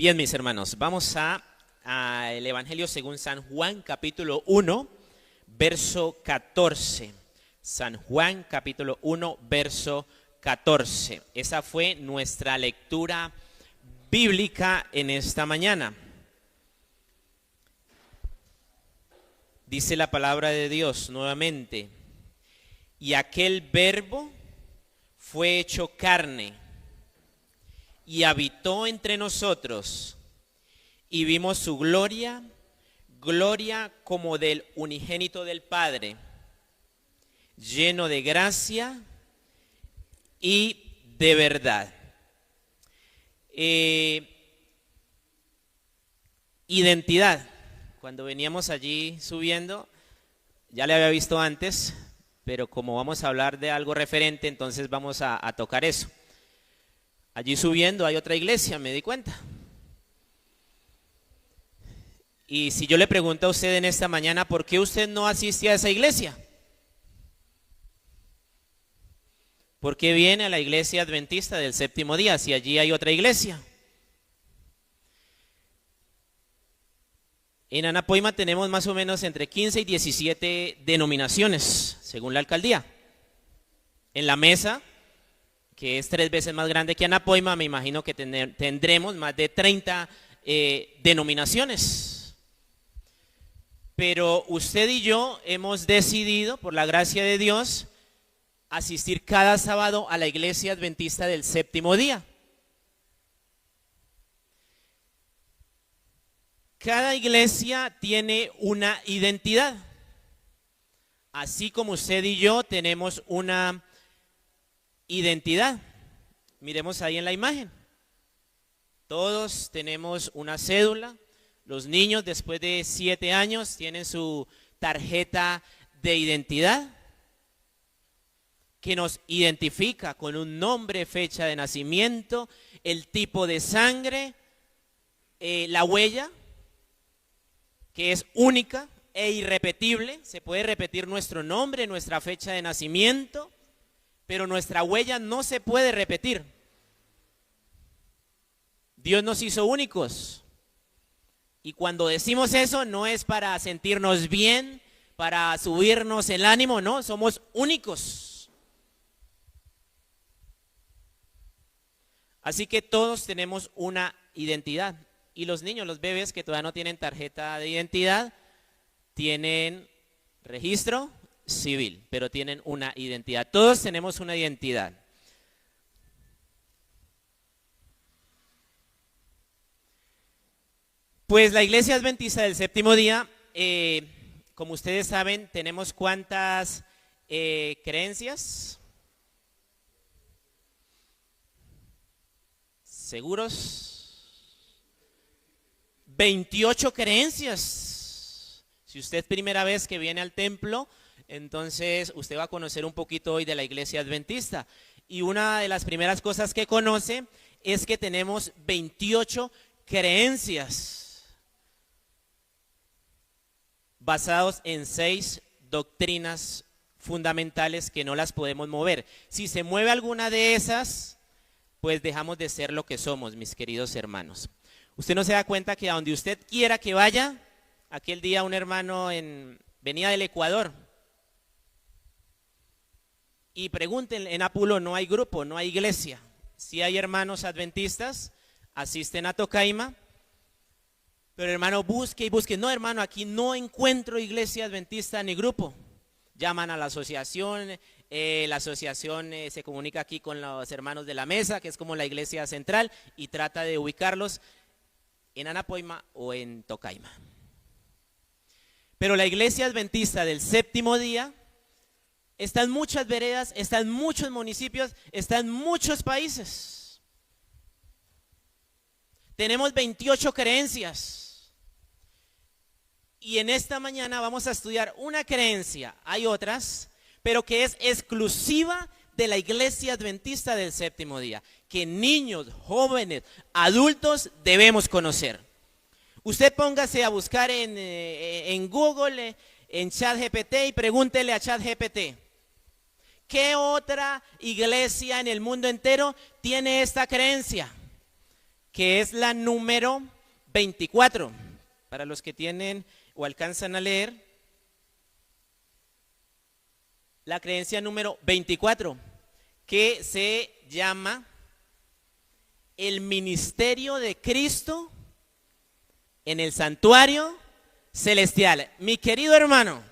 Bien, mis hermanos, vamos a el Evangelio según San Juan, capítulo 1, verso 14. San Juan, capítulo 1, verso 14. Esa fue nuestra lectura bíblica en esta mañana. Dice la palabra de Dios nuevamente: y aquel verbo fue hecho carne y habitó entre nosotros, y vimos su gloria, gloria como del unigénito del Padre, lleno de gracia y de verdad. Identidad. Cuando veníamos allí subiendo, ya le había visto antes, pero como vamos a hablar de algo referente, entonces vamos a tocar eso. Allí subiendo hay otra iglesia, me di cuenta. Y si yo le pregunto a usted en esta mañana, ¿por qué usted no asiste a esa iglesia? ¿Por qué viene a la iglesia adventista del séptimo día si allí hay otra iglesia? En Anapoima tenemos más o menos entre 15 y 17 denominaciones, según la alcaldía. En la mesa, que es 3 veces más grande que Anapoima, me imagino que tendremos más de 30 denominaciones. Pero usted y yo hemos decidido, por la gracia de Dios, asistir cada sábado a la iglesia adventista del séptimo día. Cada iglesia tiene una identidad, así como usted y yo tenemos una identidad. Miremos ahí en la imagen. Todos tenemos una cédula. Los niños después de 7 años tienen su tarjeta de identidad que nos identifica con un nombre, fecha de nacimiento, el tipo de sangre, la huella, que es única e irrepetible. Se puede repetir nuestro nombre, nuestra fecha de nacimiento, pero nuestra huella no se puede repetir. Dios nos hizo únicos. Y cuando decimos eso no es para sentirnos bien, para subirnos el ánimo, no, somos únicos. Así que todos tenemos una identidad. Y los niños, los bebés que todavía no tienen tarjeta de identidad, tienen registro civil, pero tienen una identidad. Todos tenemos una identidad. Pues la iglesia adventista del séptimo día, como ustedes saben, tenemos ¿cuántas creencias? ¿Seguros? 28 creencias. Si usted es primera vez que viene al templo, entonces usted va a conocer un poquito hoy de la iglesia adventista. Y una de las primeras cosas que conoce es que tenemos 28 creencias basados en 6 doctrinas fundamentales que no las podemos mover. Si se mueve alguna de esas, pues dejamos de ser lo que somos, mis queridos hermanos. Usted no se da cuenta que a donde usted quiera que vaya, aquel día un hermano venía del Ecuador y pregunten, en Apulo no hay grupo, no hay iglesia. Si hay hermanos adventistas, asisten a Tocaima, pero hermano busque y busque. No, hermano, aquí no encuentro iglesia adventista ni grupo. Llaman a la asociación se comunica aquí con los hermanos de la mesa, que es como la iglesia central, y trata de ubicarlos en Anapoima o en Tocaima. Pero la iglesia adventista del séptimo día está en muchas veredas, está en muchos municipios, está en muchos países. Tenemos 28 creencias. Y en esta mañana vamos a estudiar una creencia, hay otras, pero que es exclusiva de la iglesia adventista del séptimo día, que niños, jóvenes, adultos debemos conocer. Usted póngase a buscar en Google, en ChatGPT, y pregúntele a ChatGPT: ¿qué otra iglesia en el mundo entero tiene esta creencia? que es la número 24. Para los que tienen o alcanzan a leer, la creencia número 24, que se llama el ministerio de Cristo en el santuario celestial. Mi querido hermano,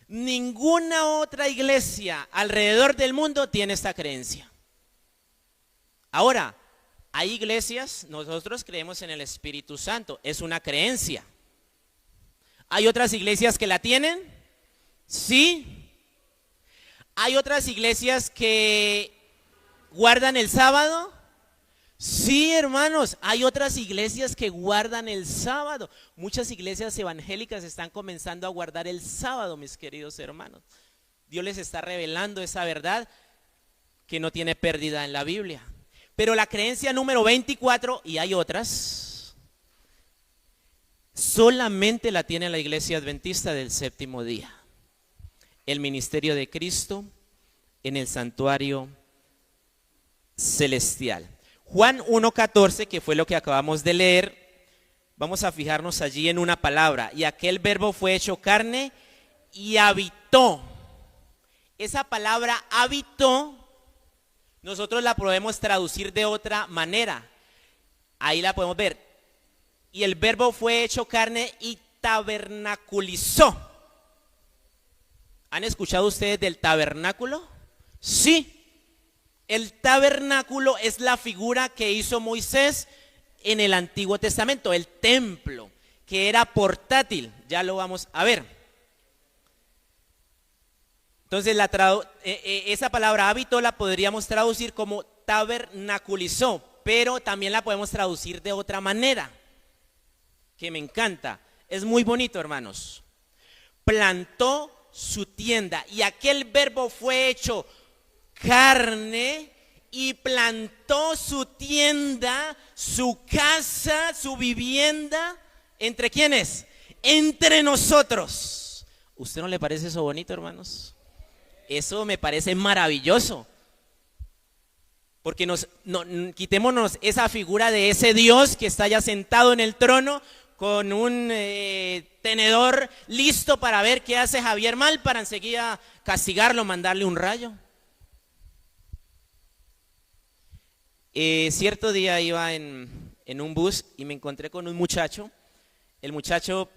ninguna otra iglesia alrededor del mundo tiene esta creencia. Ahora, hay iglesias, nosotros creemos en el Espíritu Santo, es una creencia. ¿Hay otras iglesias que la tienen? Sí. ¿Hay otras iglesias que guardan el sábado? Sí, hermanos, hay otras iglesias que guardan el sábado. Muchas iglesias evangélicas están comenzando a guardar el sábado, mis queridos hermanos. Dios les está revelando esa verdad que no tiene pérdida en la Biblia. Pero la creencia número 24, y hay otras, solamente la tiene la iglesia adventista del séptimo día. El ministerio de Cristo en el santuario celestial. Juan 1:14, que fue lo que acabamos de leer, vamos a fijarnos allí en una palabra. Y aquel verbo fue hecho carne y habitó. Esa palabra habitó, nosotros la podemos traducir de otra manera. Ahí la podemos ver. Y el verbo fue hecho carne y tabernaculizó. ¿Han escuchado ustedes del tabernáculo? Sí. El tabernáculo es la figura que hizo Moisés en el Antiguo Testamento, el templo, que era portátil. Ya lo vamos a ver. Entonces esa palabra habitó la podríamos traducir como tabernaculizó, pero también la podemos traducir de otra manera, que me encanta. Es muy bonito, hermanos. Plantó su tienda, y aquel verbo fue hecho carne y plantó su tienda, su casa, su vivienda. ¿Entre quiénes? Entre nosotros. ¿Usted no le parece eso bonito, hermanos? Eso me parece maravilloso. Porque quitémonos esa figura de ese Dios que está ya sentado en el trono con un tenedor listo para ver qué hace Javier mal para enseguida castigarlo, mandarle un rayo. Cierto día iba en un bus y me encontré con un muchacho. El muchacho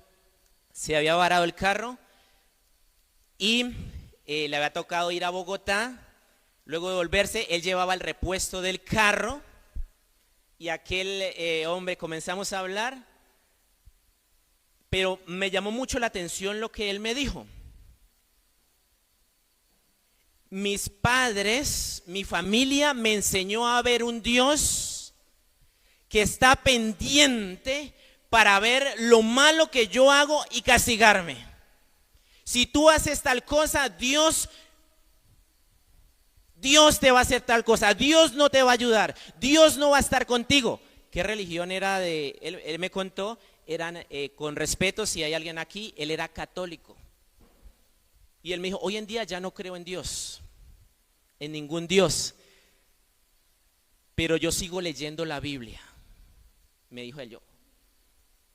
se había varado el carro y le había tocado ir a Bogotá. Luego de volverse, él llevaba el repuesto del carro y aquel hombre comenzamos a hablar, pero me llamó mucho la atención lo que él me dijo. Mis padres, mi familia me enseñó a ver un Dios que está pendiente para ver lo malo que yo hago y castigarme. Si tú haces tal cosa, Dios te va a hacer tal cosa, Dios no te va a ayudar, Dios no va a estar contigo. ¿Qué religión era de él? Él me contó, eran, con respeto, si hay alguien aquí, él era católico. Y él me dijo, hoy en día ya no creo en Dios, en ningún Dios, pero yo sigo leyendo la Biblia. Me dijo él, yo,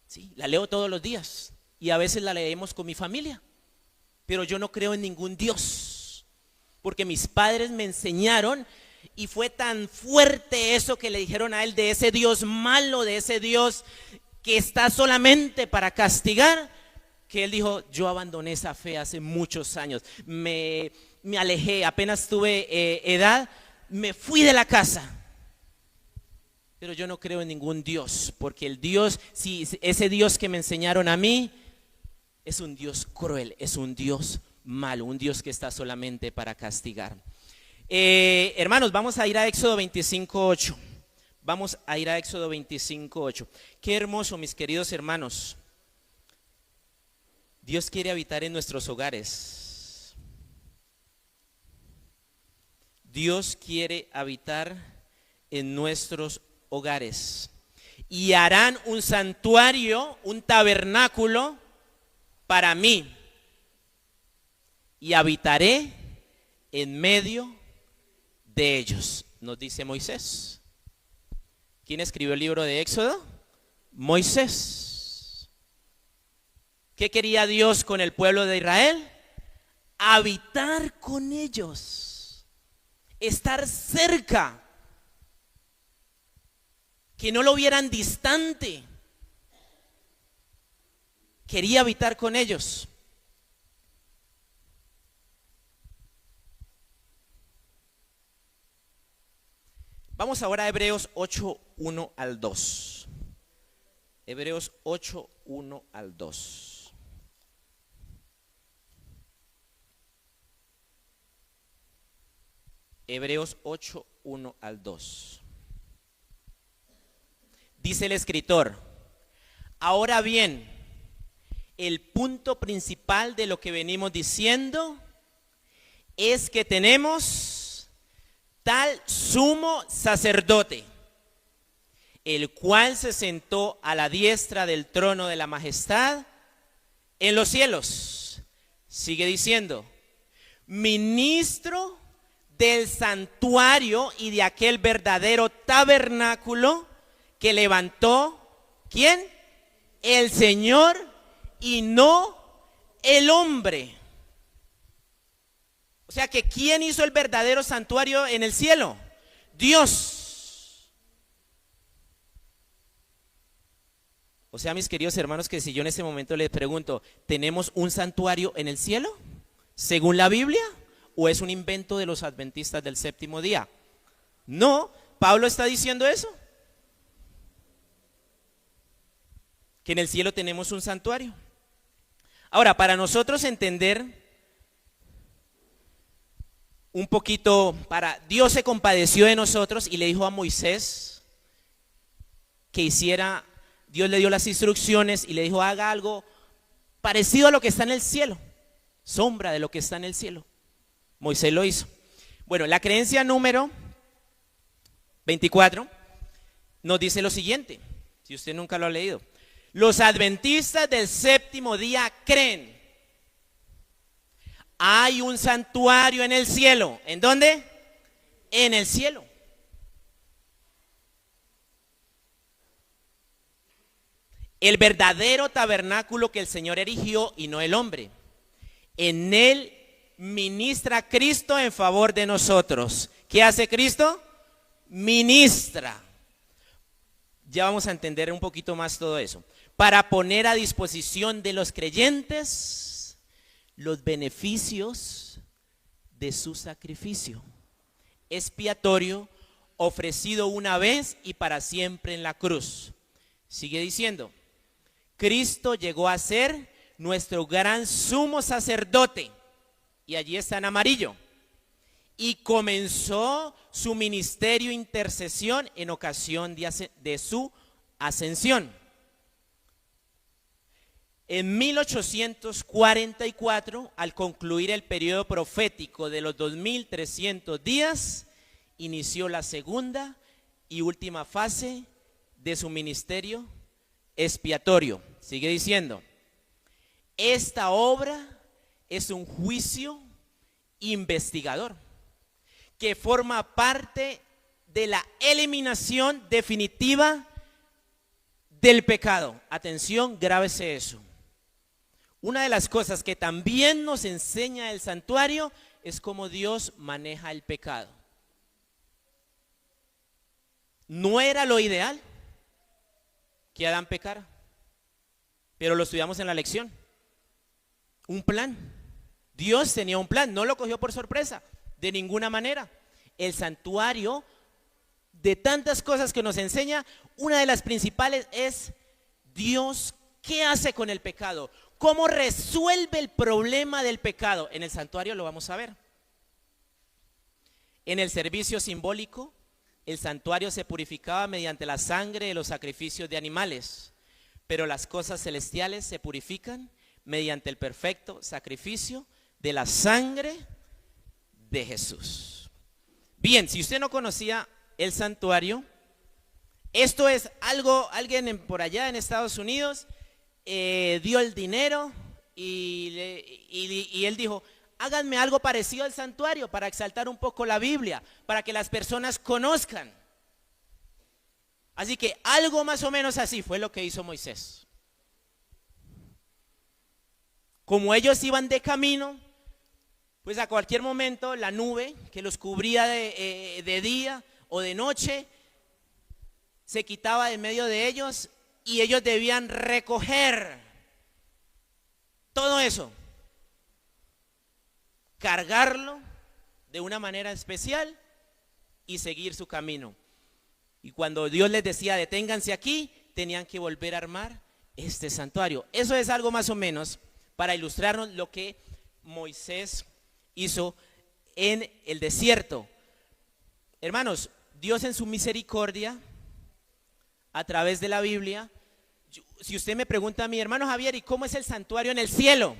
sí, la leo todos los días y a veces la leemos con mi familia, pero yo no creo en ningún Dios. Porque mis padres me enseñaron y fue tan fuerte eso que le dijeron a él de ese Dios malo, de ese Dios que está solamente para castigar, que él dijo, yo abandoné esa fe hace muchos años, me alejé, apenas tuve edad, me fui de la casa. Pero yo no creo en ningún Dios, porque el Dios, si ese Dios que me enseñaron a mí, es un Dios cruel, es un Dios malo, un Dios que está solamente para castigar. Hermanos, vamos a ir a Éxodo 25:8. Vamos a ir a Éxodo 25:8. Qué hermoso, mis queridos hermanos. Dios quiere habitar en nuestros hogares. Dios quiere habitar en nuestros hogares. Y harán un santuario, un tabernáculo para mí. Y habitaré en medio de ellos, nos dice Moisés. ¿Quién escribió el libro de Éxodo? Moisés. ¿Qué quería Dios con el pueblo de Israel? Habitar con ellos, estar cerca, que no lo vieran distante. Quería habitar con ellos. Vamos ahora a Hebreos 8, 1 al 2. Hebreos 8, 1 al 2. Hebreos 8, 1 al 2. Dice el escritor: ahora bien, el punto principal de lo que venimos diciendo es que tenemos tal sumo sacerdote, el cual se sentó a la diestra del trono de la majestad en los cielos. Sigue diciendo: ministro del santuario y de aquel verdadero tabernáculo que levantó, ¿quién? El Señor y no el hombre. O sea que ¿quién hizo el verdadero santuario en el cielo? Dios. O sea, mis queridos hermanos, que si yo en este momento les pregunto, ¿tenemos un santuario en el cielo? ¿Según la Biblia? ¿O es un invento de los adventistas del séptimo día? No, Pablo está diciendo eso. Que en el cielo tenemos un santuario. Ahora, para nosotros entender un poquito, Dios se compadeció de nosotros y le dijo a Moisés que hiciera, Dios le dio las instrucciones y le dijo: haga algo parecido a lo que está en el cielo, sombra de lo que está en el cielo. Moisés lo hizo. Bueno, la creencia número 24 nos dice lo siguiente, si usted nunca lo ha leído: los adventistas del séptimo día creen hay un santuario en el cielo. ¿En dónde? En el cielo. El verdadero tabernáculo que el Señor erigió y no el hombre. En él ministra Cristo en favor de nosotros. ¿Qué hace Cristo? Ministra. Ya vamos a entender un poquito más todo eso. Para poner a disposición de los creyentes los beneficios de su sacrificio expiatorio ofrecido una vez y para siempre en la cruz. Sigue diciendo: Cristo llegó a ser nuestro gran sumo sacerdote, y allí está en amarillo, y comenzó su ministerio intercesión en ocasión de su ascensión. En 1844, al concluir el periodo profético de los 2300 días, inició la segunda y última fase de su ministerio expiatorio. Sigue diciendo: esta obra es un juicio investigador que forma parte de la eliminación definitiva del pecado. Atención, grábese eso. Una de las cosas que también nos enseña el santuario es cómo Dios maneja el pecado. No era lo ideal que Adán pecara, pero lo estudiamos en la lección. Un plan. Dios tenía un plan, no lo cogió por sorpresa, de ninguna manera. El santuario, de tantas cosas que nos enseña, una de las principales es Dios, ¿qué hace con el pecado? ¿Cómo resuelve el problema del pecado? En el santuario lo vamos a ver. En el servicio simbólico, el santuario se purificaba mediante la sangre de los sacrificios de animales, pero las cosas celestiales se purifican mediante el perfecto sacrificio de la sangre de Jesús. Bien, si usted no conocía el santuario, esto es algo, alguien por allá en Estados Unidos dio el dinero y él dijo: háganme algo parecido al santuario para exaltar un poco la Biblia, para que las personas conozcan. Así que algo más o menos así fue lo que hizo Moisés. Como ellos iban de camino, pues a cualquier momento la nube que los cubría de día o de noche se quitaba de medio de ellos y ellos debían recoger todo eso, cargarlo de una manera especial y seguir su camino. Y cuando Dios les decía deténganse aquí, tenían que volver a armar este santuario. Eso es algo más o menos para ilustrarnos lo que Moisés hizo en el desierto. Hermanos, Dios en su misericordia, a través de la Biblia, si usted me pregunta a mi hermano Javier, ¿y cómo es el santuario en el cielo?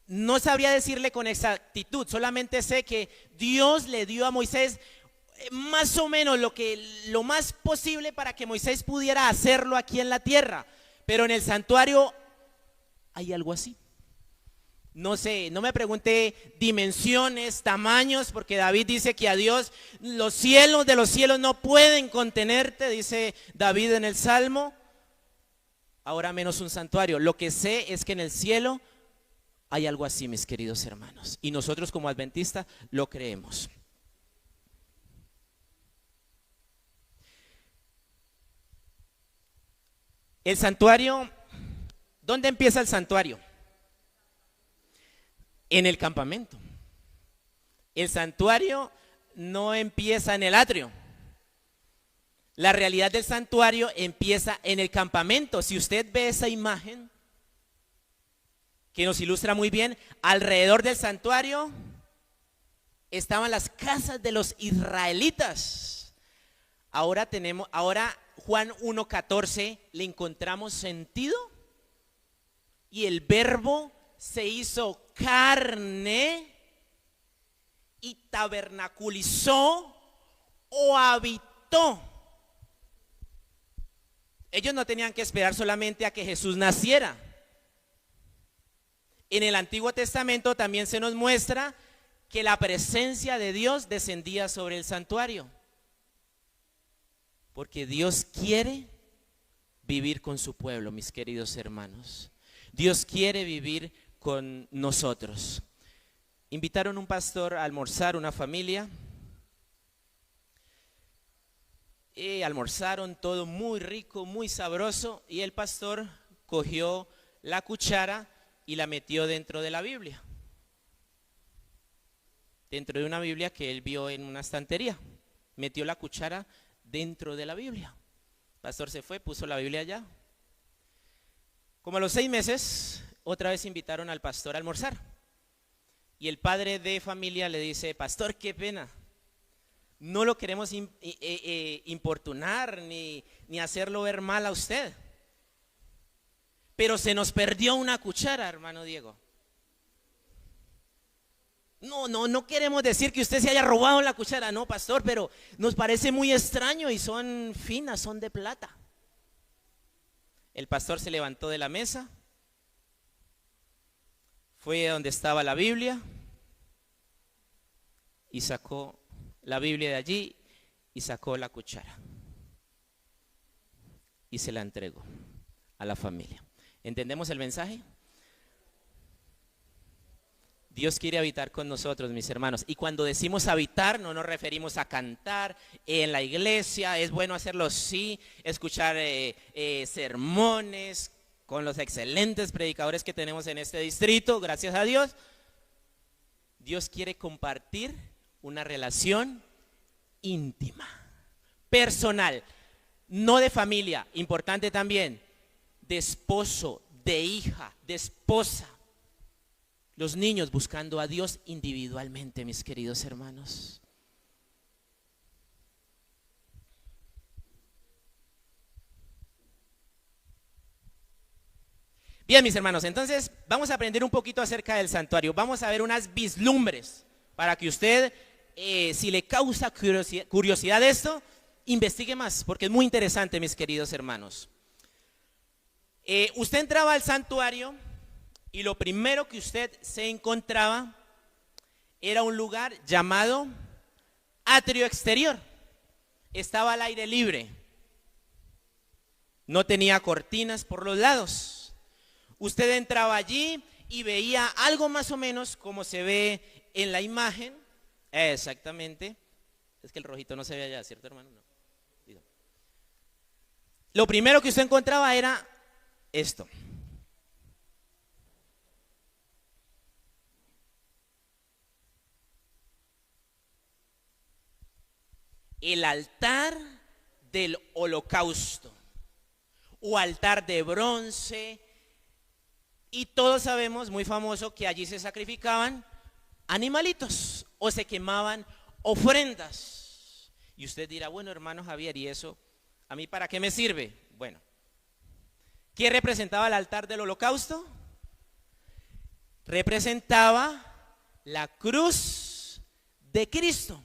No sabría decirle con exactitud, solamente sé que Dios le dio a Moisés más o menos lo más posible para que Moisés pudiera hacerlo aquí en la tierra, pero en el santuario hay algo así. No sé, no me pregunté dimensiones, tamaños, porque David dice que a Dios los cielos de los cielos no pueden contenerte, dice David en el Salmo. Ahora menos un santuario. Lo que sé es que en el cielo hay algo así, mis queridos hermanos, y nosotros como adventistas lo creemos. El santuario, ¿dónde empieza el santuario? En el campamento. El santuario no empieza en el atrio. La realidad del santuario empieza en el campamento. Si usted ve esa imagen que nos ilustra muy bien, alrededor del santuario estaban las casas de los israelitas. Ahora Juan 1:14 le encontramos sentido, y el verbo se hizo carne y tabernaculizó o habitó. Ellos no tenían que esperar solamente a que Jesús naciera. En el Antiguo Testamento también se nos muestra que la presencia de Dios descendía sobre el santuario, porque Dios quiere vivir con su pueblo, mis queridos hermanos. Dios quiere vivir con nosotros. Invitaron un pastor a almorzar, una familia, y almorzaron todo muy rico, muy sabroso, y el pastor cogió la cuchara y la metió dentro de la Biblia, dentro de una Biblia que él vio en una estantería. Metió la cuchara dentro de la Biblia. El pastor se fue, puso la Biblia allá. Como a los 6 meses, otra vez invitaron al pastor a almorzar. Y el padre de familia le dice: pastor, qué pena, no lo queremos importunar ni hacerlo ver mal a usted, pero se nos perdió una cuchara, hermano Diego. No queremos decir que usted se haya robado la cuchara, no, pastor, pero nos parece muy extraño y son finas, son de plata. El pastor se levantó de la mesa, fue a donde estaba la Biblia y sacó la Biblia de allí y sacó la cuchara y se la entregó a la familia. ¿Entendemos el mensaje? Dios quiere habitar con nosotros, mis hermanos. Y cuando decimos habitar, no nos referimos a cantar en la iglesia. Es bueno hacerlo, sí, escuchar sermones con los excelentes predicadores que tenemos en este distrito, gracias a Dios. Dios quiere compartir una relación íntima, personal, no de familia, importante también, de esposo, de hija, de esposa. Los niños buscando a Dios individualmente, mis queridos hermanos. Bien, mis hermanos, entonces vamos a aprender un poquito acerca del santuario. Vamos a ver unas vislumbres para que usted, si le causa curiosidad esto, investigue más, porque es muy interesante, mis queridos hermanos. Usted entraba al santuario y lo primero que usted se encontraba era un lugar llamado atrio exterior. estaba al aire libre. No tenía cortinas por los lados. Usted entraba allí y veía algo más o menos como se ve en la imagen. Exactamente. Es que el rojito no se ve allá, ¿cierto, hermano? No. Lo primero que usted encontraba era esto. El altar del holocausto o altar de bronce, y todos sabemos, muy famoso, que allí se sacrificaban animalitos o se quemaban ofrendas. Y usted dirá, bueno, hermano Javier, ¿y eso a mí para qué me sirve? Bueno, ¿qué representaba el altar del holocausto? Representaba la cruz de Cristo,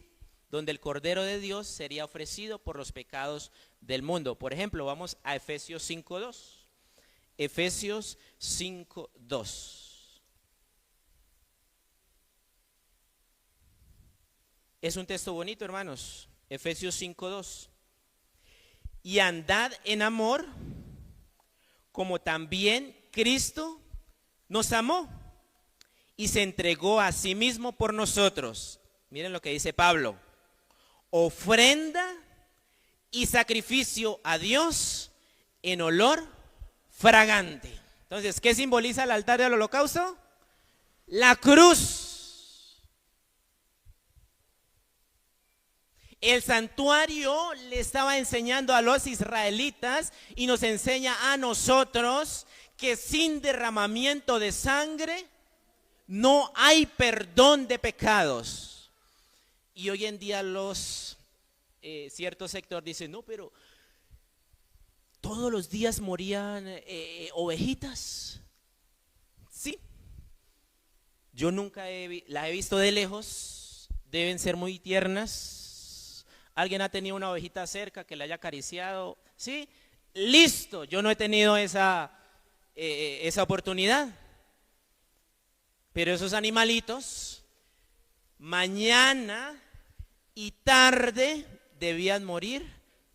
donde el Cordero de Dios sería ofrecido por los pecados del mundo. Por ejemplo, vamos a Efesios 5:2. Efesios 5:2. Es un texto bonito, hermanos. Efesios 5:2. Y andad en amor, como también Cristo nos amó y se entregó a sí mismo por nosotros. Miren lo que dice Pablo: ofrenda y sacrificio a Dios en olor fragante. Entonces, ¿qué simboliza el altar del holocausto? La cruz. El santuario le estaba enseñando a los israelitas y nos enseña a nosotros que sin derramamiento de sangre no hay perdón de pecados. Y hoy en día cierto sector dice, no, pero todos los días morían ovejitas. Sí, yo nunca la he visto de lejos, deben ser muy tiernas. ¿Alguien ha tenido una ovejita cerca que la haya acariciado? Sí, listo, yo no he tenido esa oportunidad. Pero esos animalitos, mañana y tarde debían morir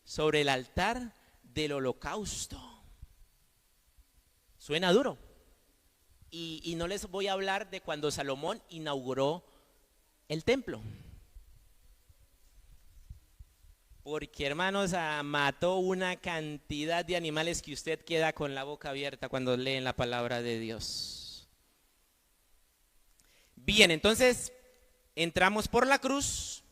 sobre el altar del holocausto. Suena duro. Y no les voy a hablar de cuando Salomón inauguró el templo. Porque, hermanos, mató una cantidad de animales que usted queda con la boca abierta cuando leen la palabra de Dios. Bien, entonces entramos por la cruz.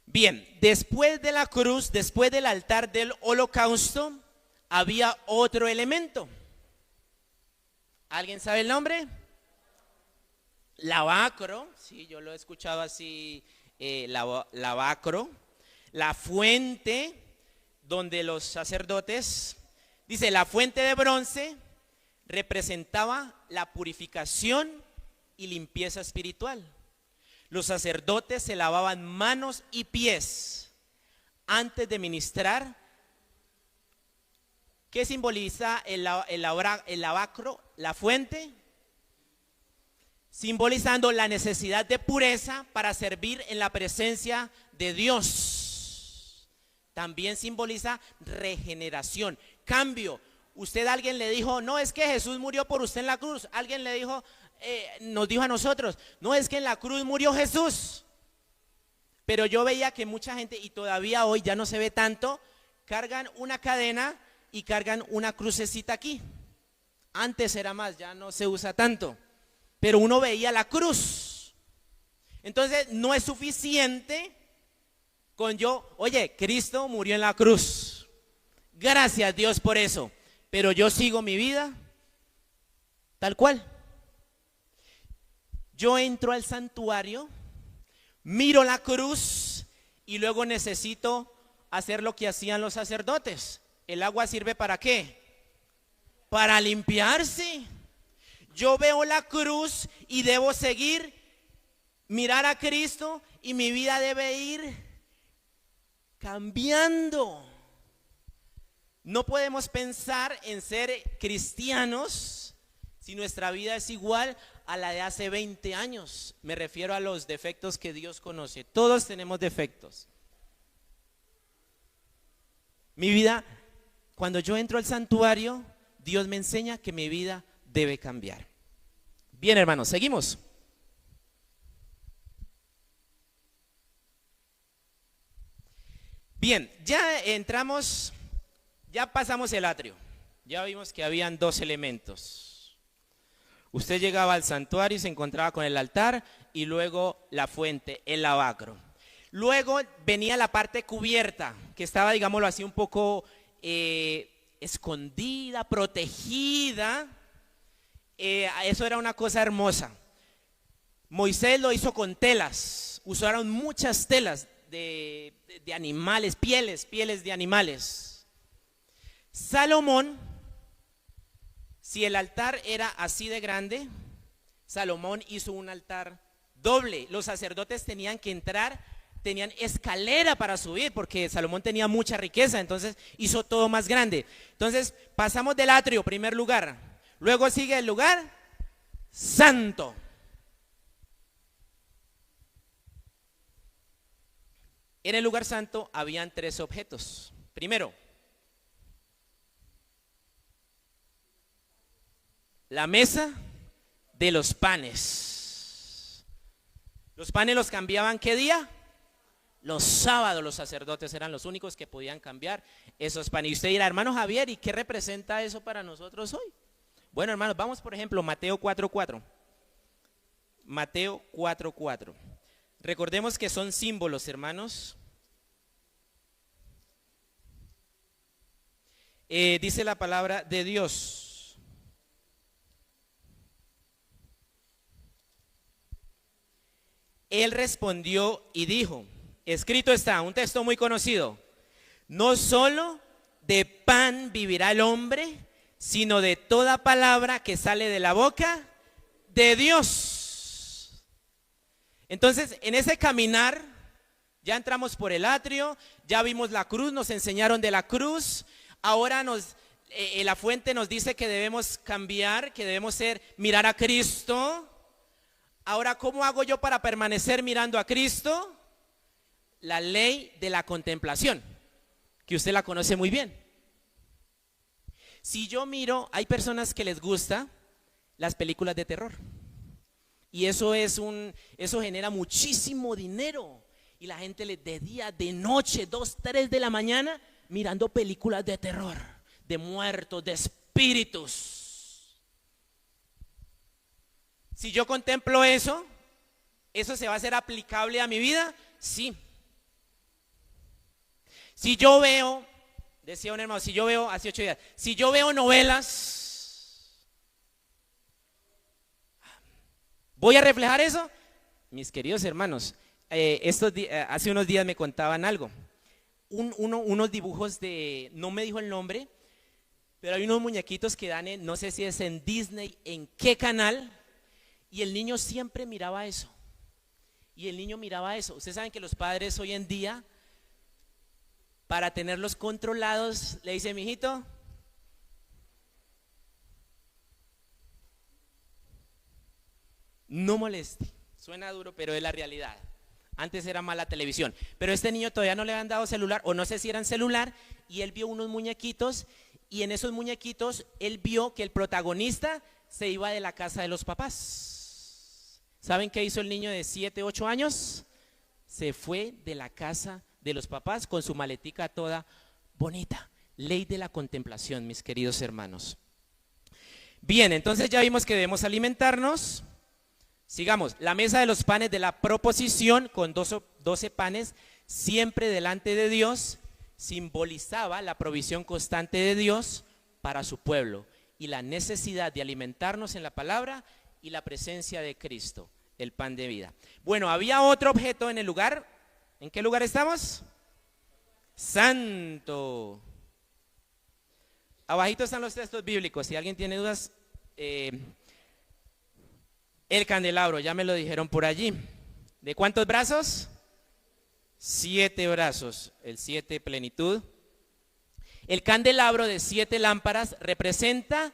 Bien, después de la cruz, después del altar del holocausto, había otro elemento. ¿Alguien sabe el nombre? Lavacro, sí, yo lo he escuchado así, lavacro, la fuente donde los sacerdotes, dice, la fuente de bronce representaba la purificación y limpieza espiritual. Los sacerdotes se lavaban manos y pies antes de ministrar. ¿Qué simboliza el lavacro? La fuente, simbolizando la necesidad de pureza para servir en la presencia de Dios. También simboliza regeneración, cambio. Alguien le dijo, no, es que Jesús murió por usted en la cruz. Alguien le dijo, nos dijo a nosotros, no, es que en la cruz murió Jesús. Pero yo veía que mucha gente, y todavía hoy ya no se ve tanto, cargan una cadena y cargan una crucecita aquí. Antes era más, ya no se usa tanto. Pero uno veía la cruz. Entonces no es suficiente con oye, Cristo murió en la cruz. Gracias Dios por eso. Pero yo sigo mi vida tal cual. Yo entro al santuario, miro la cruz y luego necesito hacer lo que hacían los sacerdotes. ¿El agua sirve para qué? Para limpiarse. Yo veo la cruz y debo seguir, mirar a Cristo y mi vida debe ir cambiando. No podemos pensar en ser cristianos si nuestra vida es igual a la de hace 20 años. Me refiero a los defectos que Dios conoce. Todos tenemos defectos. Mi vida, cuando yo entro al santuario, Dios me enseña que mi vida debe cambiar. Bien, hermanos, seguimos. Bien, ya entramos, ya pasamos el atrio. Ya vimos que habían dos elementos. Usted llegaba al santuario y se encontraba con el altar y luego la fuente, el lavacro. Luego venía la parte cubierta, que estaba, digámoslo así, un poco escondida, protegida. Eso era una cosa hermosa. Moisés lo hizo con telas, usaron muchas telas de animales, pieles de animales. Salomón, si el altar era así de grande, Salomón hizo un altar doble. Los sacerdotes tenían que entrar, tenían escalera para subir, porque Salomón tenía mucha riqueza, entonces hizo todo más grande. Entonces pasamos del atrio, primer lugar. Luego sigue el lugar santo. En el lugar santo habían tres objetos. Primero, la mesa de los panes. Los panes los cambiaban ¿qué día? Los sábados. Los sacerdotes eran los únicos que podían cambiar esos panes. Y usted dirá, hermano Javier, ¿y qué representa eso para nosotros hoy? Bueno, hermanos, vamos por ejemplo Mateo 4:4. Mateo 4:4. Recordemos que son símbolos, hermanos. Dice la palabra de Dios. Él respondió y dijo, escrito está, un texto muy conocido, no solo de pan vivirá el hombre, sino de toda palabra que sale de la boca de Dios. Entonces, en ese caminar, ya entramos por el atrio, ya vimos la cruz, nos enseñaron de la cruz. Ahora la fuente nos dice que debemos cambiar, que debemos mirar a Cristo. Ahora, ¿cómo hago yo para permanecer mirando a Cristo? La ley de la contemplación, que usted la conoce muy bien. Si yo miro, hay personas que les gusta las películas de terror. Y eso genera muchísimo dinero. Y la gente de día, de noche, 2, 3 de la mañana, mirando películas de terror, de muertos, de espíritus. Si yo contemplo eso, ¿eso se va a hacer aplicable a mi vida? Sí. Si yo veo, decía un hermano, si yo veo, hace 8 días, si yo veo novelas, ¿voy a reflejar eso? Mis queridos hermanos, hace unos días me contaban algo. Unos dibujos no me dijo el nombre, pero hay unos muñequitos que dan no sé si es en Disney, en qué canal, y el niño siempre miraba eso. Y el niño miraba eso. Ustedes saben que los padres hoy en día, para tenerlos controlados, le dicen, mijito, no moleste. Suena duro, pero es la realidad. Antes era más la televisión, pero este niño todavía no le habían dado celular, o no sé si eran celular, y él vio unos muñequitos, y en esos muñequitos él vio que el protagonista se iba de la casa de los papás. ¿Saben qué hizo el niño de 7, 8 años? Se fue de la casa de los papás con su maletica toda bonita. Ley de la contemplación, mis queridos hermanos. Bien, entonces ya vimos que debemos alimentarnos. Sigamos, la mesa de los panes de la proposición con 12 panes siempre delante de Dios simbolizaba la provisión constante de Dios para su pueblo y la necesidad de alimentarnos en la palabra y la presencia de Cristo, el pan de vida. Bueno, había otro objeto en el lugar. ¿En qué lugar estamos? Santo. Abajito están los textos bíblicos. Si alguien tiene dudas, el candelabro, ya me lo dijeron por allí. ¿De cuántos brazos? 7 brazos, el 7 plenitud. El candelabro de 7 lámparas representa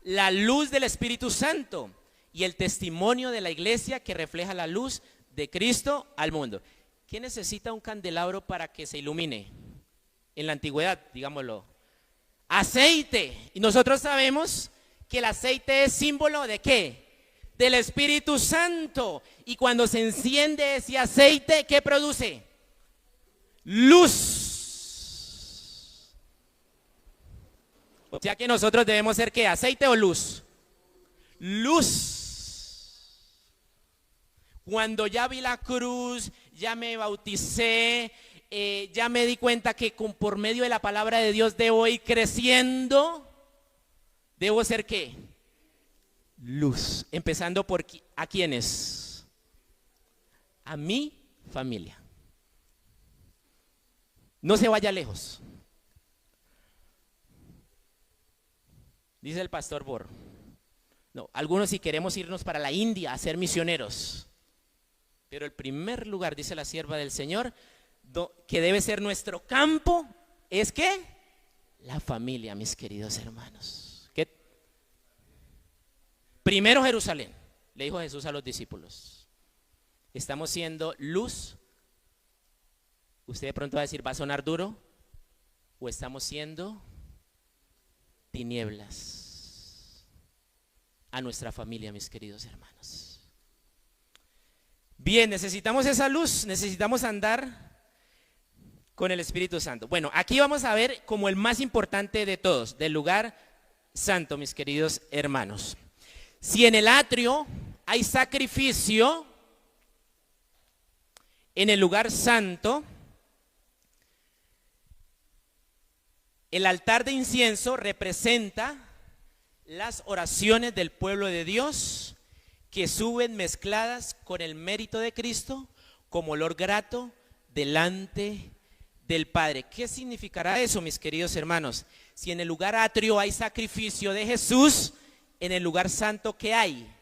la luz del Espíritu Santo y el testimonio de la iglesia que refleja la luz de Cristo al mundo. ¿Quién necesita un candelabro para que se ilumine? En la antigüedad, digámoslo. Aceite. Y nosotros sabemos que el aceite es símbolo ¿de qué? Del Espíritu Santo. Y cuando se enciende ese aceite, ¿qué produce? Luz. O sea que nosotros debemos ser ¿qué? ¿Aceite o luz? Luz. Cuando ya vi la cruz, ya me bauticé, ya me di cuenta que por medio de la palabra de Dios debo ir creciendo. ¿Debo ser qué? Luz. Empezando por ¿a quiénes? A mi familia. No se vaya lejos. Dice el pastor Bor. No, algunos si queremos irnos para la India a ser misioneros. Pero el primer lugar, dice la sierva del Señor, que debe ser nuestro campo, es ¿qué? La familia, mis queridos hermanos. ¿Qué? Primero Jerusalén, le dijo Jesús a los discípulos. Estamos siendo luz. Usted de pronto va a decir, ¿va a sonar duro? ¿O estamos siendo tinieblas a nuestra familia, mis queridos hermanos? Bien, necesitamos esa luz, necesitamos andar con el Espíritu Santo. Bueno, aquí vamos a ver como el más importante de todos, del lugar santo, mis queridos hermanos. Si en el atrio hay sacrificio, en el lugar santo, el altar de incienso representa las oraciones del pueblo de Dios que suben mezcladas con el mérito de Cristo como olor grato delante del Padre. ¿Qué significará eso, mis queridos hermanos? Si en el lugar atrio hay sacrificio de Jesús, en el lugar santo, ¿qué hay?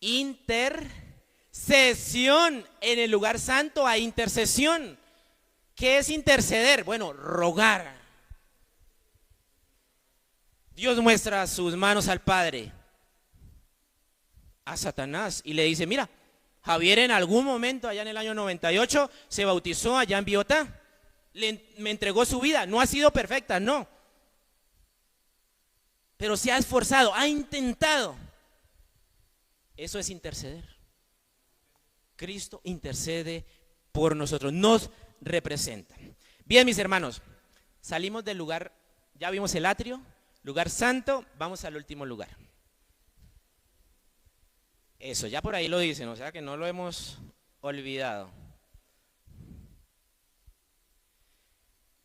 Intercesión. En el lugar santo hay intercesión. ¿Qué es interceder? Bueno, rogar. Dios muestra sus manos al Padre, a Satanás, y le dice, mira, Javier en algún momento allá en el año 98 se bautizó allá en Biotá, me entregó su vida, no ha sido perfecta, no, pero se ha esforzado, ha intentado. Eso es interceder. Cristo intercede por nosotros, nos representa. Bien, mis hermanos, salimos del lugar, ya vimos el atrio, lugar santo, vamos al último lugar. Eso, ya por ahí lo dicen, o sea que no lo hemos olvidado.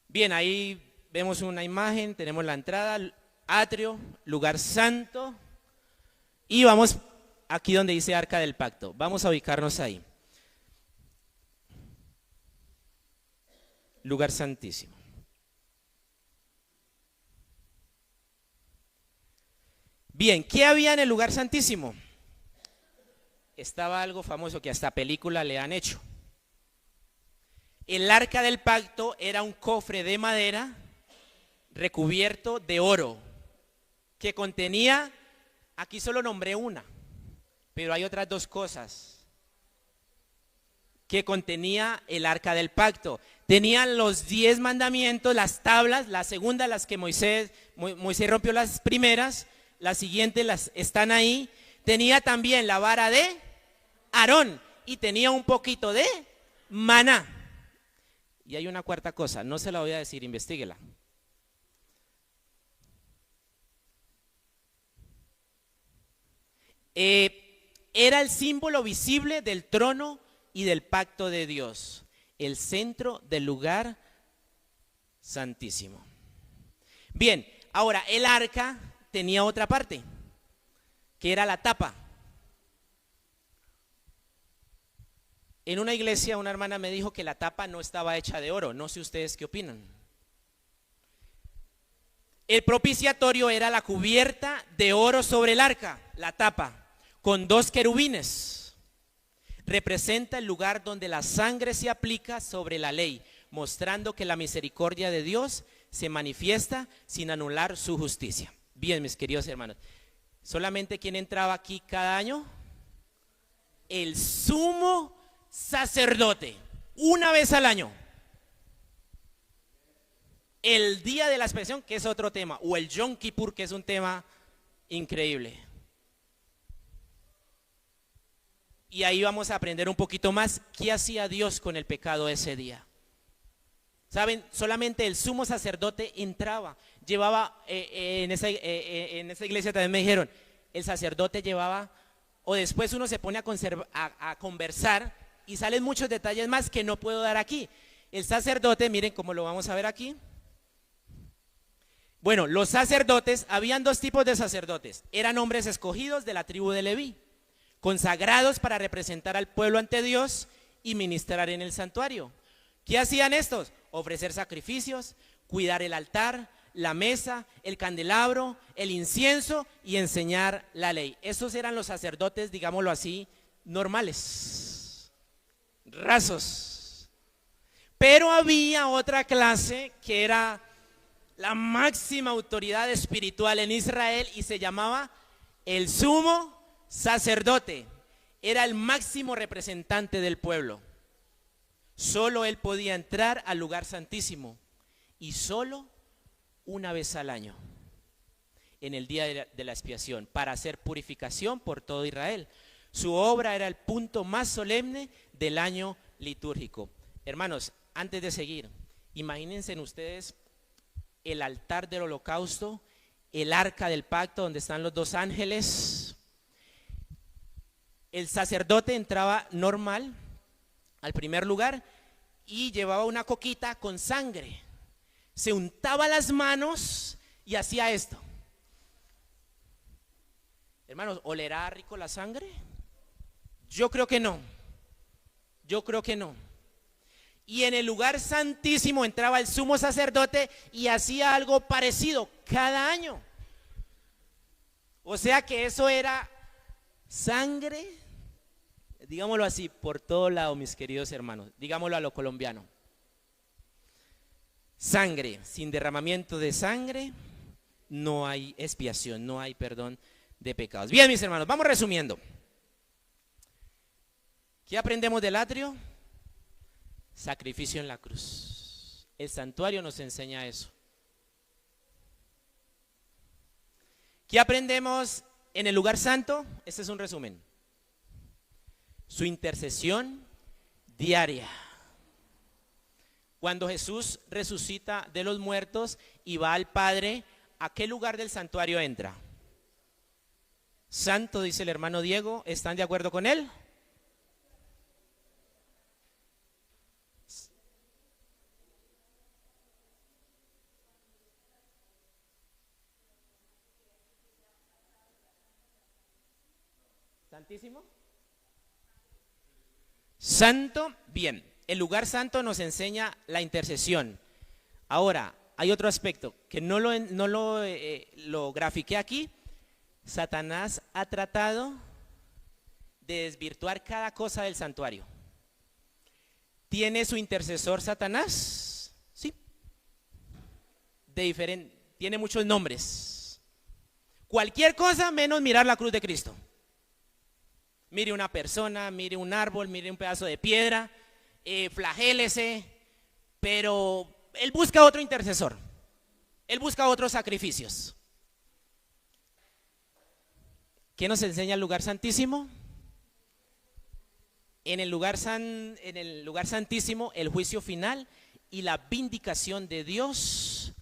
Bien, ahí vemos una imagen, tenemos la entrada, atrio, lugar santo, y vamos aquí donde dice Arca del Pacto. Vamos a ubicarnos ahí. Lugar santísimo. Bien, ¿qué había en el lugar santísimo? Estaba algo famoso que hasta película le han hecho. El arca del pacto era un cofre de madera recubierto de oro que contenía, aquí solo nombré una, pero hay otras dos cosas que contenía el arca del pacto. Tenían los 10 mandamientos, las tablas, la segunda, las que Moisés rompió las primeras, las siguientes las están ahí. Tenía también la vara de Aarón y tenía un poquito de maná. Y hay una cuarta cosa, no se la voy a decir, investíguela. Era el símbolo visible del trono y del pacto de Dios, el centro del lugar santísimo. Bien, ahora el arca tenía otra parte, que era la tapa. En una iglesia una hermana me dijo que la tapa no estaba hecha de oro, no sé ustedes qué opinan. El propiciatorio era la cubierta de oro sobre el arca, la tapa, con 2 querubines. Representa el lugar donde la sangre se aplica sobre la ley, mostrando que la misericordia de Dios se manifiesta sin anular su justicia. Bien, mis queridos hermanos. ¿Solamente quién entraba aquí cada año? El sumo sacerdote, una vez al año. El día de la expiación, que es otro tema, o el Yom Kippur, que es un tema increíble. Y ahí vamos a aprender un poquito más qué hacía Dios con el pecado ese día. ¿Saben? Solamente el sumo sacerdote entraba, llevaba, en esa iglesia también me dijeron, el sacerdote llevaba, o después uno se pone a conversar y salen muchos detalles más que no puedo dar aquí. El sacerdote, miren cómo lo vamos a ver aquí. Bueno, los sacerdotes, habían dos tipos de sacerdotes, eran hombres escogidos de la tribu de Leví, consagrados para representar al pueblo ante Dios y ministrar en el santuario. ¿Qué hacían estos? Ofrecer sacrificios, cuidar el altar, la mesa, el candelabro, el incienso y enseñar la ley. Esos eran los sacerdotes, digámoslo así, normales, rasos. Pero había otra clase que era la máxima autoridad espiritual en Israel y se llamaba el sumo sacerdote. Era el máximo representante del pueblo. Solo él podía entrar al lugar santísimo y solo una vez al año, en el día de la expiación, para hacer purificación por todo Israel. Su obra era el punto más solemne del año litúrgico. Hermanos, antes de seguir, imagínense ustedes el altar del holocausto, el arca del pacto donde están los dos ángeles. El sacerdote entraba normal al primer lugar y llevaba una coquita con sangre. Se untaba las manos y hacía esto. Hermanos, ¿olerá rico la sangre? Yo creo que no. Yo creo que no. Y en el lugar santísimo entraba el sumo sacerdote y hacía algo parecido cada año. O sea que eso era sangre, digámoslo así, por todo lado, mis queridos hermanos, digámoslo a lo colombiano. Sangre, sin derramamiento de sangre, no hay expiación, no hay perdón de pecados. Bien, mis hermanos, vamos resumiendo. ¿Qué aprendemos del atrio? Sacrificio en la cruz. El santuario nos enseña eso. ¿Qué aprendemos en el lugar santo? Este es un resumen. Su intercesión diaria. Cuando Jesús resucita de los muertos y va al Padre, ¿a qué lugar del santuario entra? Santo, dice el hermano Diego. ¿Están de acuerdo con él? ¿Santísimo? Santo, bien. El lugar santo nos enseña la intercesión. Ahora, hay otro aspecto que no lo grafiqué aquí. Satanás ha tratado de desvirtuar cada cosa del santuario. ¿Tiene su intercesor Satanás? Sí. Tiene muchos nombres. Cualquier cosa menos mirar la cruz de Cristo. Mire una persona, mire un árbol, mire un pedazo de piedra, flagélese, pero él busca otro intercesor, él busca otros sacrificios. ¿Qué nos enseña el lugar santísimo? En el lugar santísimo, el juicio final y la vindicación de Dios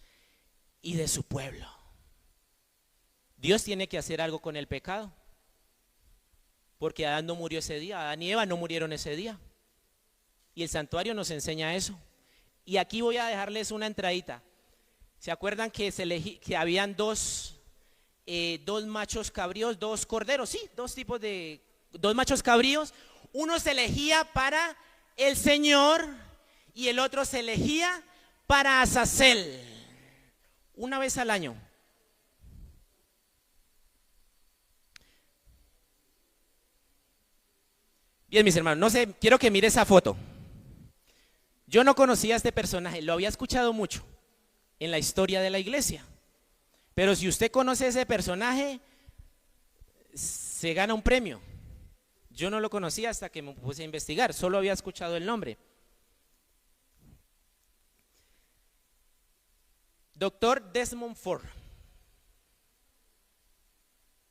y de su pueblo. Dios tiene que hacer algo con el pecado. Porque Adán no murió ese día, Adán y Eva no murieron ese día. Y el santuario nos enseña eso. Y aquí voy a dejarles una entradita. ¿Se acuerdan que habían dos machos cabríos, dos corderos? Sí, dos machos cabríos. Uno se elegía para el Señor y el otro se elegía para Azazel. Una vez al año. Bien, mis hermanos, no sé, quiero que mire esa foto. Yo no conocía a este personaje, lo había escuchado mucho en la historia de la iglesia, Pero si usted conoce ese personaje, se gana un premio. Yo no lo conocía hasta que me puse a investigar, solo había escuchado el nombre. Doctor Desmond Ford.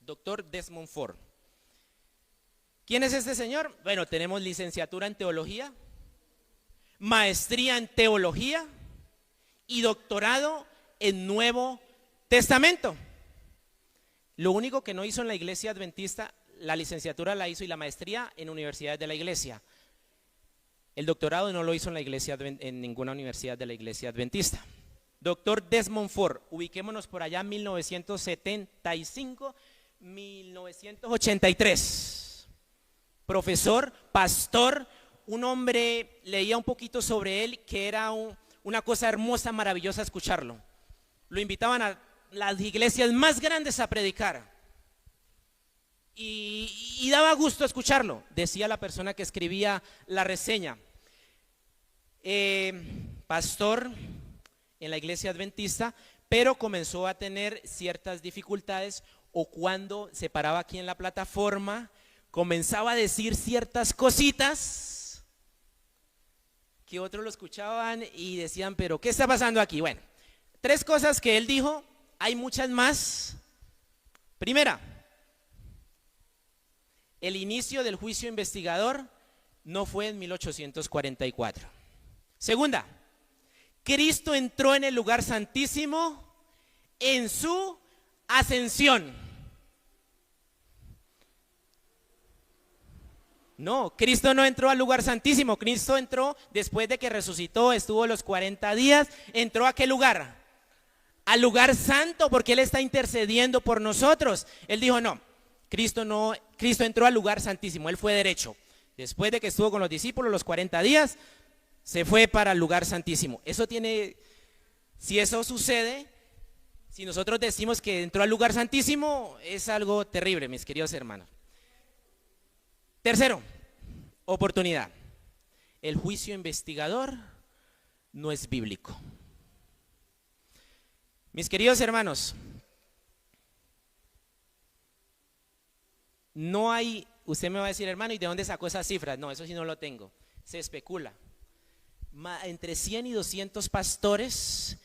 Doctor Desmond Ford. ¿Quién es este señor? Bueno, tenemos licenciatura en teología, maestría en teología y doctorado en Nuevo Testamento. Lo único que no hizo en la iglesia adventista, la licenciatura la hizo y la maestría en universidades de la iglesia. El doctorado no lo hizo en la iglesia, en ninguna universidad de la iglesia adventista. Doctor Desmond Ford, ubiquémonos por allá en 1975, 1983. Profesor, pastor, un hombre, leía un poquito sobre él, que era una cosa hermosa, maravillosa escucharlo. Lo invitaban a las iglesias más grandes a predicar y daba gusto escucharlo, decía la persona que escribía la reseña. Pastor en la iglesia adventista, pero comenzó a tener ciertas dificultades, o cuando se paraba aquí en la plataforma comenzaba a decir ciertas cositas que otros lo escuchaban y decían, pero ¿qué está pasando aquí? Bueno, 3 cosas que él dijo, hay muchas más. Primera, el inicio del juicio investigador no fue en 1844. Segunda, Cristo entró en el lugar santísimo en su ascensión. No, Cristo no entró al lugar santísimo. Cristo entró después de que resucitó, estuvo los 40 días. ¿Entró a qué lugar? Al lugar santo, porque Él está intercediendo por nosotros. Él dijo, no, Cristo entró al lugar santísimo. Él fue derecho. Después de que estuvo con los discípulos los 40 días, se fue para el lugar santísimo. Si eso sucede, si nosotros decimos que entró al lugar santísimo, es algo terrible, mis queridos hermanos. Tercero, oportunidad. El juicio investigador no es bíblico. Mis queridos hermanos, no hay, usted me va a decir, hermano, ¿y de dónde sacó esas cifras? No, eso sí no lo tengo. Se especula. Entre 100 y 200 pastores,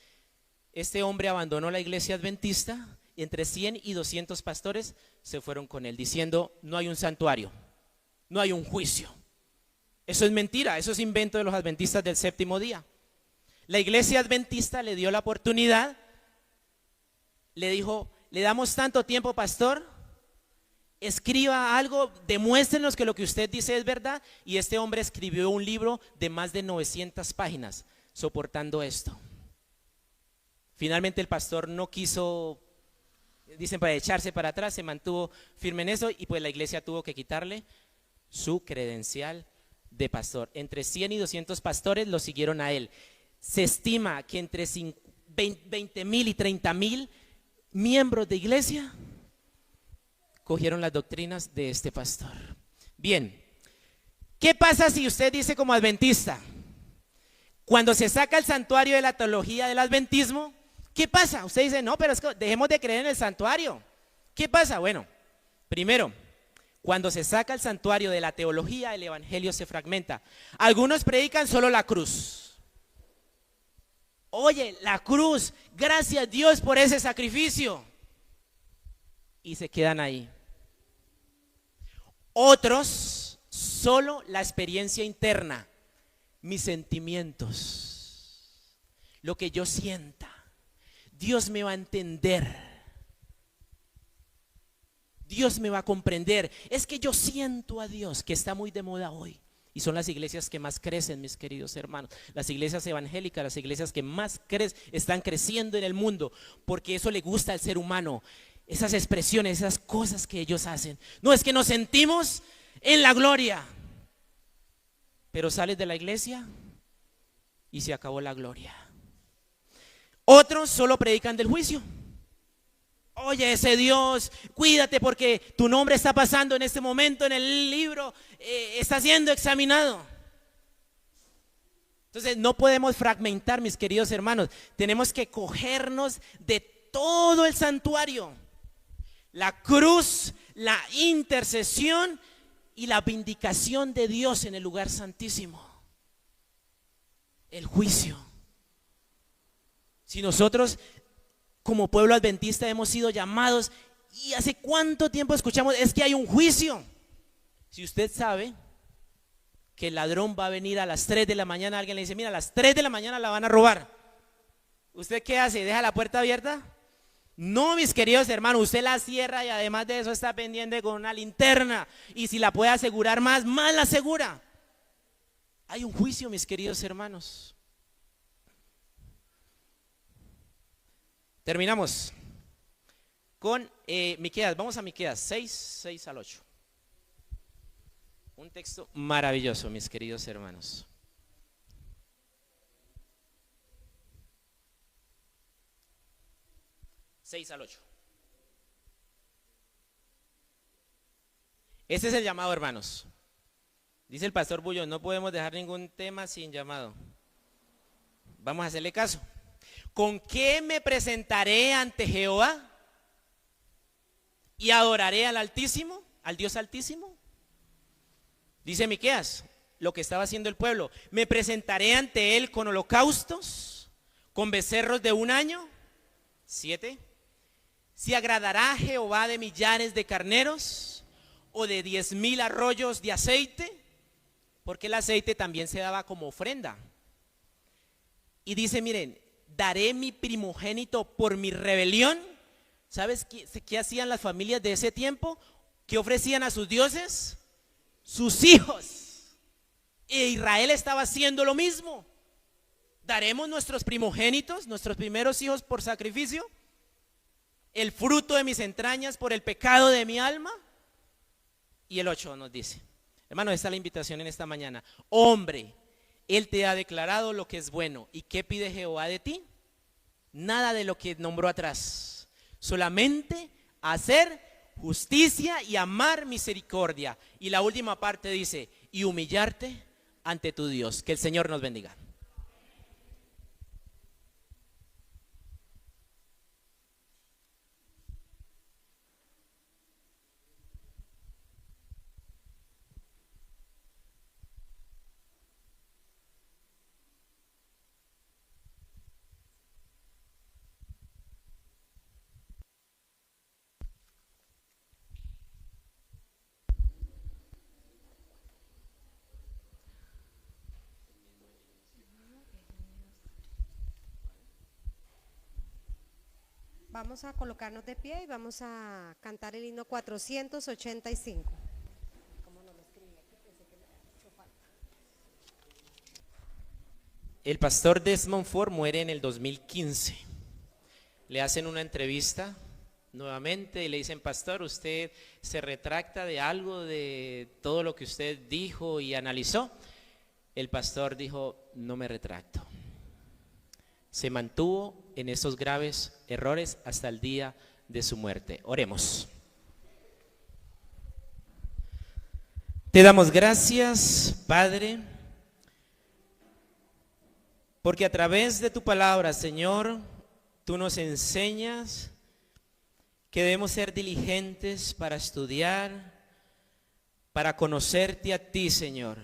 este hombre abandonó la iglesia adventista, y entre 100 y 200 pastores se fueron con él, diciendo, no hay un santuario, no hay un juicio. Eso es mentira, eso es invento de los adventistas del séptimo día. La iglesia adventista le dio la oportunidad, le dijo, le damos tanto tiempo, pastor, escriba algo, demuéstrenos que lo que usted dice es verdad. Y este hombre escribió un libro de más de 900 páginas soportando esto. Finalmente el pastor no quiso, dicen, para echarse para atrás, se mantuvo firme en eso, y pues la iglesia tuvo que quitarle su credencial de pastor. Entre 100 y 200 pastores lo siguieron a él. Se estima que entre 20,000 y 30,000 miembros de iglesia cogieron las doctrinas de este pastor. Bien, ¿qué pasa si usted dice como adventista? Cuando se saca el santuario de la teología del adventismo, ¿qué pasa? Usted dice, no, pero es que dejemos de creer en el santuario. ¿Qué pasa? Bueno, primero, cuando se saca el santuario de la teología, el evangelio se fragmenta. Algunos predican solo la cruz. Oye, la cruz, gracias a Dios por ese sacrificio. Y se quedan ahí. Otros, solo la experiencia interna, mis sentimientos, lo que yo sienta. Dios me va a entender, Dios me va a comprender. Es que yo siento a Dios, que está muy de moda hoy. Y son las iglesias que más crecen, mis queridos hermanos. Las iglesias evangélicas, las iglesias que más están creciendo en el mundo, porque eso le gusta al ser humano. Esas expresiones, esas cosas que ellos hacen. No, es que nos sentimos en la gloria, pero sales de la iglesia y se acabó la gloria. Otros solo predican del juicio. Oye, ese Dios, cuídate porque tu nombre está pasando en este momento en el libro, está siendo examinado. Entonces no podemos fragmentar, mis queridos hermanos. Tenemos que cogernos de todo el santuario. La cruz, la intercesión y la vindicación de Dios en el lugar santísimo. El juicio. Si nosotros como pueblo adventista hemos sido llamados, ¿y hace cuánto tiempo escuchamos? Es que hay un juicio. Si usted sabe que el ladrón va a venir a las 3 de la mañana, alguien le dice, mira, a las 3 de la mañana la van a robar, ¿usted qué hace? ¿Deja la puerta abierta? No, mis queridos hermanos, usted la cierra y además de eso está pendiente con una linterna, y si la puede asegurar más la asegura. Hay un juicio, mis queridos hermanos. Terminamos con Miqueas. Vamos a Miqueas 6 al 8. Un texto maravilloso, mis queridos hermanos. Seis al 8. Este es el llamado, hermanos. Dice el pastor Bullo, no podemos dejar ningún tema sin llamado. Vamos a hacerle caso. ¿Con qué me presentaré ante Jehová? ¿Y adoraré al Altísimo, al Dios Altísimo? Dice Miqueas, lo que estaba haciendo el pueblo. Me presentaré ante él con holocaustos, con becerros de 1 año. 7. ¿Se agradará a Jehová de millares de carneros o de 10,000 arroyos de aceite? Porque el aceite también se daba como ofrenda. Y dice, miren, daré mi primogénito por mi rebelión. ¿Sabes qué hacían las familias de ese tiempo? ¿Qué ofrecían a sus dioses? Sus hijos. E Israel estaba haciendo lo mismo. ¿Daremos nuestros primogénitos, nuestros primeros hijos por sacrificio? ¿El fruto de mis entrañas por el pecado de mi alma? Y el 8 nos dice, hermano, esta es la invitación en esta mañana. Hombre, Él te ha declarado lo que es bueno. ¿Y qué pide Jehová de ti? Nada de lo que nombró atrás. Solamente hacer justicia y amar misericordia. Y la última parte dice, y humillarte ante tu Dios. Que el Señor nos bendiga. Vamos a colocarnos de pie y vamos a cantar el himno 485. El pastor Desmond Ford muere en el 2015. Le hacen una entrevista nuevamente y le dicen, pastor, ¿usted se retracta de algo de todo lo que usted dijo y analizó? El pastor dijo, no me retracto. Se mantuvo en esos graves errores hasta el día de su muerte. Oremos. Te damos gracias, Padre, porque a través de tu palabra, Señor, tú nos enseñas que debemos ser diligentes para estudiar, para conocerte a ti, Señor.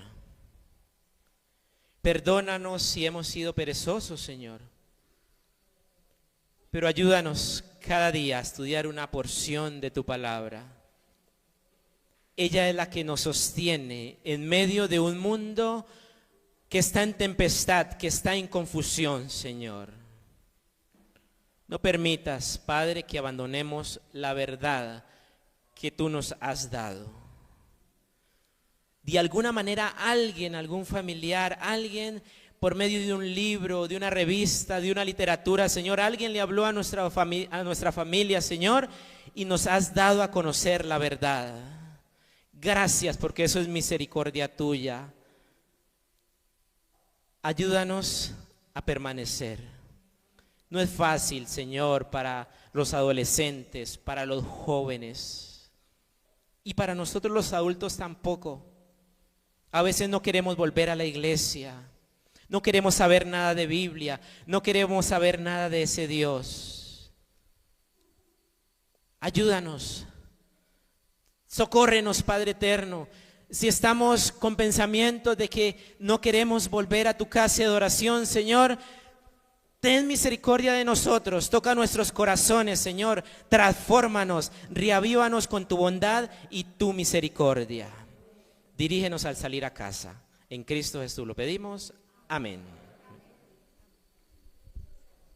Perdónanos si hemos sido perezosos, Señor. Pero ayúdanos cada día a estudiar una porción de tu palabra. Ella es la que nos sostiene en medio de un mundo que está en tempestad, que está en confusión, Señor. No permitas, Padre, que abandonemos la verdad que tú nos has dado. De alguna manera alguien, algún familiar, alguien por medio de un libro, de una revista, de una literatura, Señor, alguien le habló a nuestra familia, Señor, y nos has dado a conocer la verdad. Gracias, porque eso es misericordia tuya. Ayúdanos a permanecer. No es fácil, Señor, para los adolescentes, para los jóvenes y para nosotros los adultos tampoco. A veces no queremos volver a la iglesia, no queremos saber nada de Biblia, no queremos saber nada de ese Dios. Ayúdanos. Socórrenos, Padre eterno. Si estamos con pensamientos de que no queremos volver a tu casa de adoración, Señor, ten misericordia de nosotros. Toca nuestros corazones, Señor. Transfórmanos, reavívanos con tu bondad y tu misericordia. Dirígenos al salir a casa. En Cristo Jesús lo pedimos. Amén.